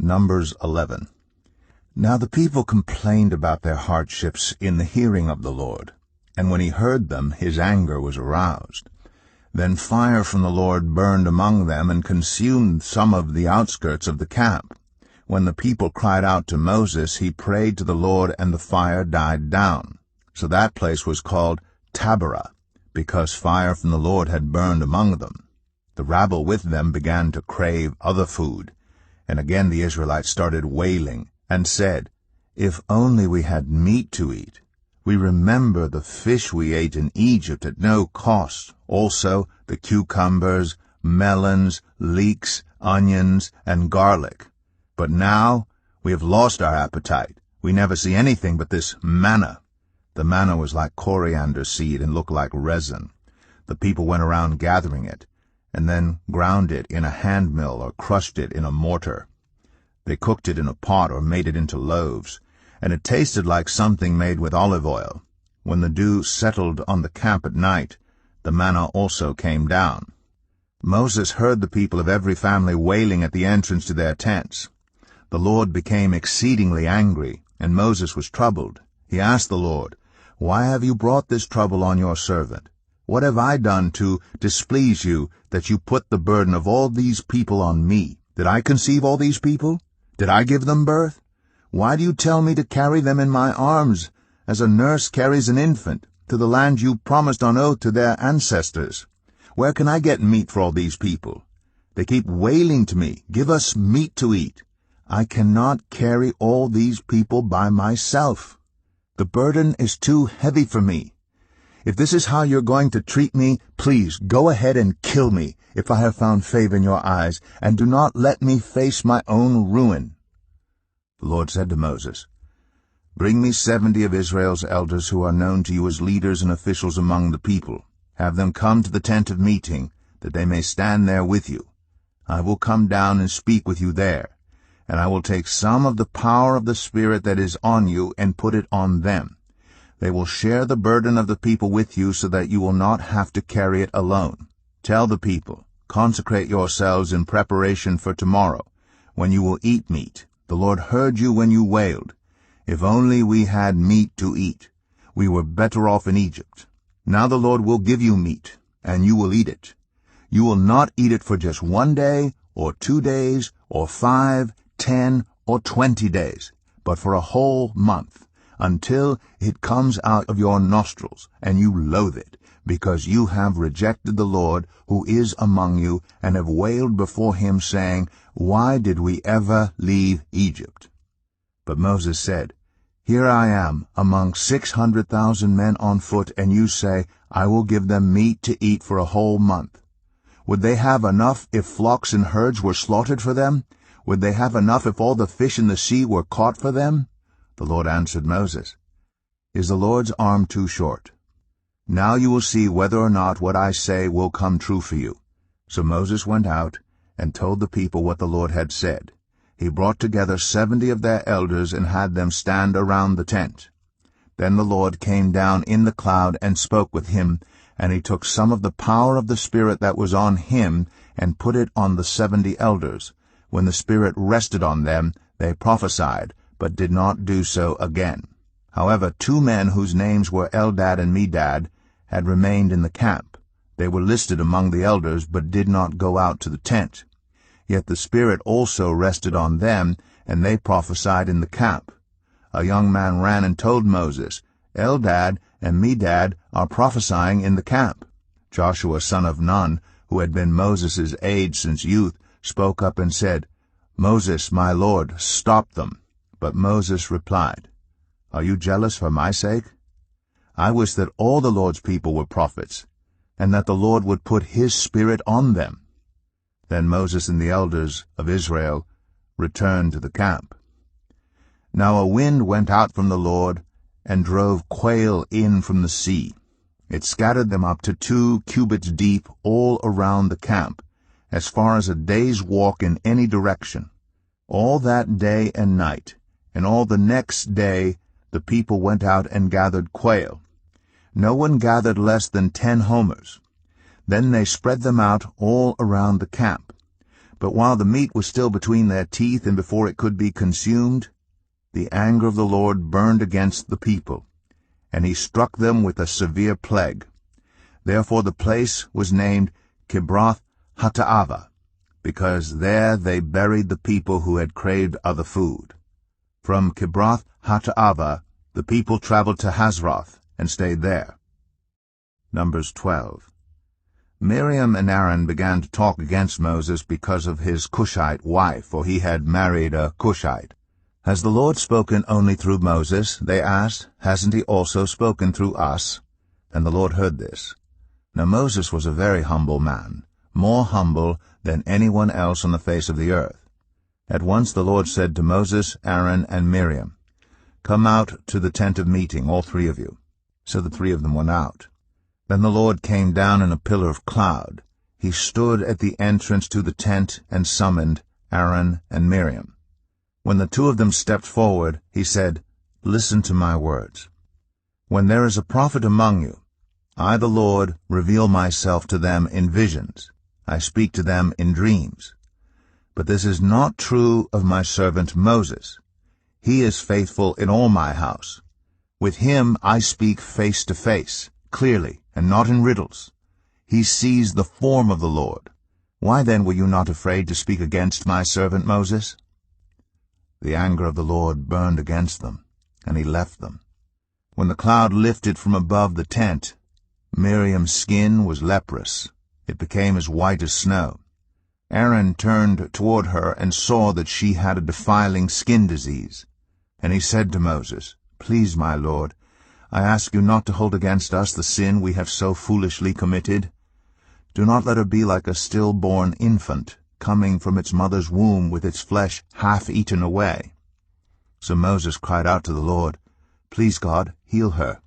Numbers 11. Now the people complained about their hardships in the hearing of the Lord, and when he heard them, his anger was aroused. Then fire from the Lord burned among them and consumed some of the outskirts of the camp. When the people cried out to Moses, he prayed to the Lord, and the fire died down. So that place was called Taberah, because fire from the Lord had burned among them. The rabble with them began to crave other food. And again the Israelites started wailing and said, "If only we had meat to eat. We remember the fish we ate in Egypt at no cost, also the cucumbers, melons, leeks, onions, and garlic. But now we have lost our appetite. We never see anything but this manna." The manna was like coriander seed and looked like resin. The people went around gathering it, and then ground it in a hand mill or crushed it in a mortar. They cooked it in a pot or made it into loaves, and it tasted like something made with olive oil. When the dew settled on the camp at night, the manna also came down. Moses heard the people of every family wailing at the entrance to their tents. The Lord became exceedingly angry, and Moses was troubled. He asked the Lord, "Why have you brought this trouble on your servant? What have I done to displease you, that you put the burden of all these people on me? Did I conceive all these people? Did I give them birth? Why do you tell me to carry them in my arms, as a nurse carries an infant, to the land you promised on oath to their ancestors? Where can I get meat for all these people? They keep wailing to me, 'Give us meat to eat.' I cannot carry all these people by myself. The burden is too heavy for me. If this is how you're going to treat me, please go ahead and kill me if I have found favor in your eyes, and do not let me face my own ruin." The Lord said to Moses, "Bring me 70 of Israel's elders who are known to you as leaders and officials among the people. Have them come to the tent of meeting, that they may stand there with you. I will come down and speak with you there, and I will take some of the power of the Spirit that is on you and put it on them. They will share the burden of the people with you so that you will not have to carry it alone. Tell the people, 'Consecrate yourselves in preparation for tomorrow, when you will eat meat. The Lord heard you when you wailed. If only we had meat to eat. We were better off in Egypt. Now the Lord will give you meat, and you will eat it. You will not eat it for just 1 day, or 2 days, or 5, 10, or 20 days, but for a whole month, until it comes out of your nostrils, and you loathe it, because you have rejected the Lord who is among you, and have wailed before him, saying, 'Why did we ever leave Egypt?'" But Moses said, "Here I am among 600,000 men on foot, and you say, 'I will give them meat to eat for a whole month.' Would they have enough if flocks and herds were slaughtered for them? Would they have enough if all the fish in the sea were caught for them?" The Lord answered Moses, "Is the Lord's arm too short? Now you will see whether or not what I say will come true for you." So Moses went out and told the people what the Lord had said. He brought together 70 of their elders and had them stand around the tent. Then the Lord came down in the cloud and spoke with him, and he took some of the power of the Spirit that was on him and put it on the 70 elders. When the Spirit rested on them, they prophesied, but did not do so again. However, 2 men whose names were Eldad and Medad had remained in the camp. They were listed among the elders, but did not go out to the tent. Yet the Spirit also rested on them, and they prophesied in the camp. A young man ran and told Moses, "Eldad and Medad are prophesying in the camp." Joshua son of Nun, who had been Moses' aide since youth, spoke up and said, "Moses, my lord, stop them." But Moses replied, "Are you jealous for my sake? I wish that all the Lord's people were prophets, and that the Lord would put his Spirit on them." Then Moses and the elders of Israel returned to the camp. Now a wind went out from the Lord and drove quail in from the sea. It scattered them up to 2 cubits deep all around the camp, as far as a day's walk in any direction. All that day and night, and all the next day, the people went out and gathered quail. No one gathered less than 10 homers. Then they spread them out all around the camp. But while the meat was still between their teeth and before it could be consumed, the anger of the Lord burned against the people, and he struck them with a severe plague. Therefore the place was named Kibroth Hattaavah, because there they buried the people who had craved other food. From Kibroth Hattaavah the people traveled to Hazroth and stayed there. Numbers 12. Miriam and Aaron began to talk against Moses because of his Cushite wife, for he had married a Cushite. "Has the Lord spoken only through Moses?" they asked. "Hasn't he also spoken through us?" And the Lord heard this. Now Moses was a very humble man, more humble than anyone else on the face of the earth. At once the Lord said to Moses, Aaron, and Miriam, "Come out to the tent of meeting, all three of you." So the three of them went out. Then the Lord came down in a pillar of cloud. He stood at the entrance to the tent and summoned Aaron and Miriam. When the two of them stepped forward, he said, "Listen to my words. When there is a prophet among you, I, the Lord, reveal myself to them in visions. I speak to them in dreams. But this is not true of my servant Moses. He is faithful in all my house. With him I speak face to face, clearly, and not in riddles. He sees the form of the Lord. Why then were you not afraid to speak against my servant Moses?" The anger of the Lord burned against them, and he left them. When the cloud lifted from above the tent, Miriam's skin was leprous. It became as white as snow. Aaron turned toward her and saw that she had a defiling skin disease. And he said to Moses, "Please, my Lord, I ask you not to hold against us the sin we have so foolishly committed. Do not let her be like a stillborn infant, coming from its mother's womb with its flesh half eaten away." So Moses cried out to the Lord, "Please, God, heal her."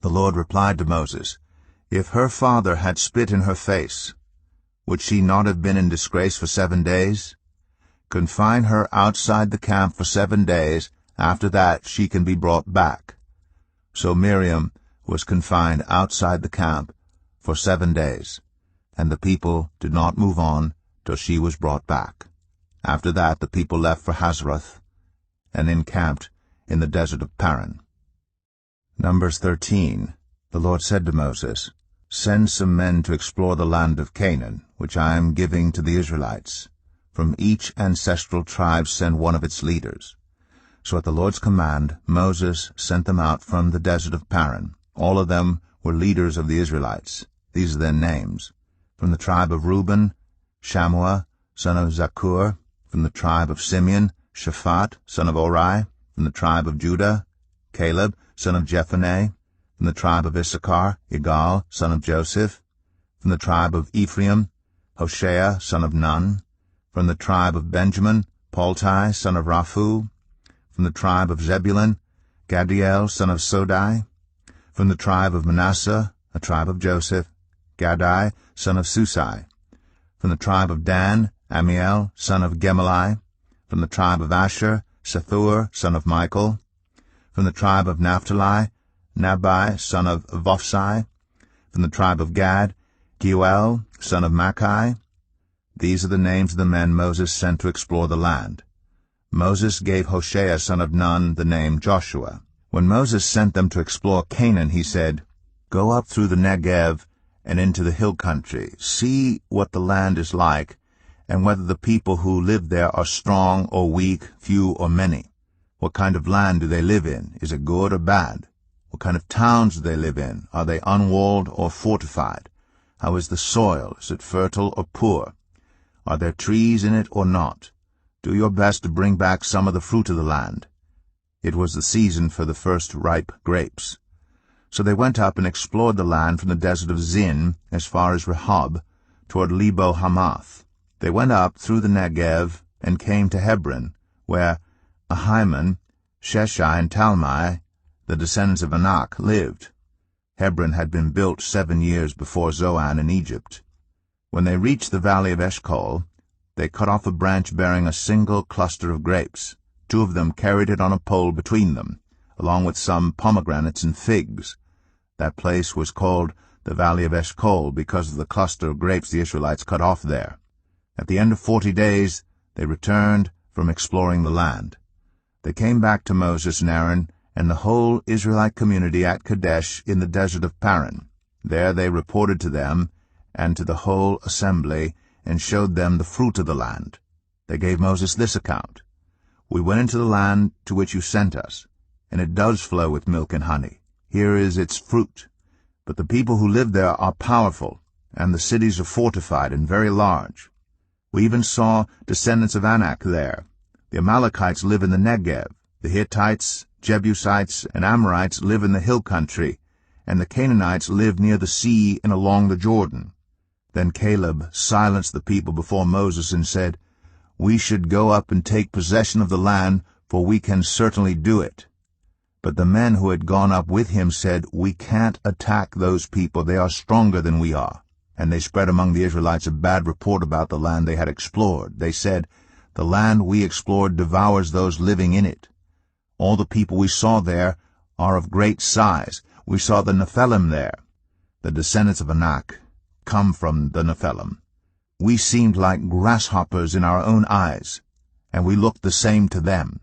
The Lord replied to Moses, "If her father had spit in her face, would she not have been in disgrace for 7 days? Confine her outside the camp for 7 days. After that she can be brought back." So Miriam was confined outside the camp for 7 days, and the people did not move on till she was brought back. After that the people left for Hazroth and encamped in the desert of Paran. Numbers 13. The Lord said to Moses, "Send some men to explore the land of Canaan, which I am giving to the Israelites. From each ancestral tribe send one of its leaders." So at the Lord's command, Moses sent them out from the desert of Paran. All of them were leaders of the Israelites. These are their names. From the tribe of Reuben, Shammua, son of Zakur. From the tribe of Simeon, Shaphat, son of Ori. From the tribe of Judah, Caleb, son of Jephunneh. From the tribe of Issachar, Igal, son of Joseph. From the tribe of Ephraim, Hoshea, son of Nun. From the tribe of Benjamin, Paltai, son of Raphu. From the tribe of Zebulun, Gadiel, son of Sodai. From the tribe of Manasseh, a tribe of Joseph, Gadai, son of Susai. From the tribe of Dan, Amiel, son of Gemalli. From the tribe of Asher, Sethur, son of Michael. From the tribe of Naphtali, Nabai, son of Vophsi. From the tribe of Gad, Geuel, son of Machi. These are the names of the men Moses sent to explore the land. Moses gave Hoshea, son of Nun, the name Joshua. When Moses sent them to explore Canaan, he said, "Go up through the Negev and into the hill country. See what the land is like, and whether the people who live there are strong or weak, few or many. What kind of land do they live in? Is it good or bad? What kind of towns do they live in? Are they unwalled or fortified? How is the soil? Is it fertile or poor? Are there trees in it or not? Do your best to bring back some of the fruit of the land." It was the season for the first ripe grapes. So they went up and explored the land from the desert of Zin as far as Rehob, toward Lebo Hamath. They went up through the Negev and came to Hebron, where Ahiman, Sheshai, and Talmai, the descendants of Anak, lived. Hebron had been built 7 years before Zoan in Egypt. When they reached the valley of Eshcol, they cut off a branch bearing a single cluster of grapes. 2 of them carried it on a pole between them, along with some pomegranates and figs. That place was called the Valley of Eshcol because of the cluster of grapes the Israelites cut off there. At the end of 40 days they returned from exploring the land. They came back to Moses and Aaron and the whole Israelite community at Kadesh in the desert of Paran. There they reported to them and to the whole assembly, and showed them the fruit of the land. They gave Moses this account: "We went into the land to which you sent us, and it does flow with milk and honey. Here is its fruit. But the people who live there are powerful, and the cities are fortified and very large. We even saw descendants of Anak there. The Amalekites live in the Negev. The Hittites, Jebusites, and Amorites live in the hill country, and the Canaanites live near the sea and along the Jordan." Then Caleb silenced the people before Moses and said, "We should go up and take possession of the land, for we can certainly do it." But the men who had gone up with him said, "We can't attack those people. They are stronger than we are." And they spread among the Israelites a bad report about the land they had explored. They said, "The land we explored devours those living in it. All the people we saw there are of great size. We saw the Nephilim there." The descendants of Anak come from the Nephilim. "We seemed like grasshoppers in our own eyes, and we looked the same to them."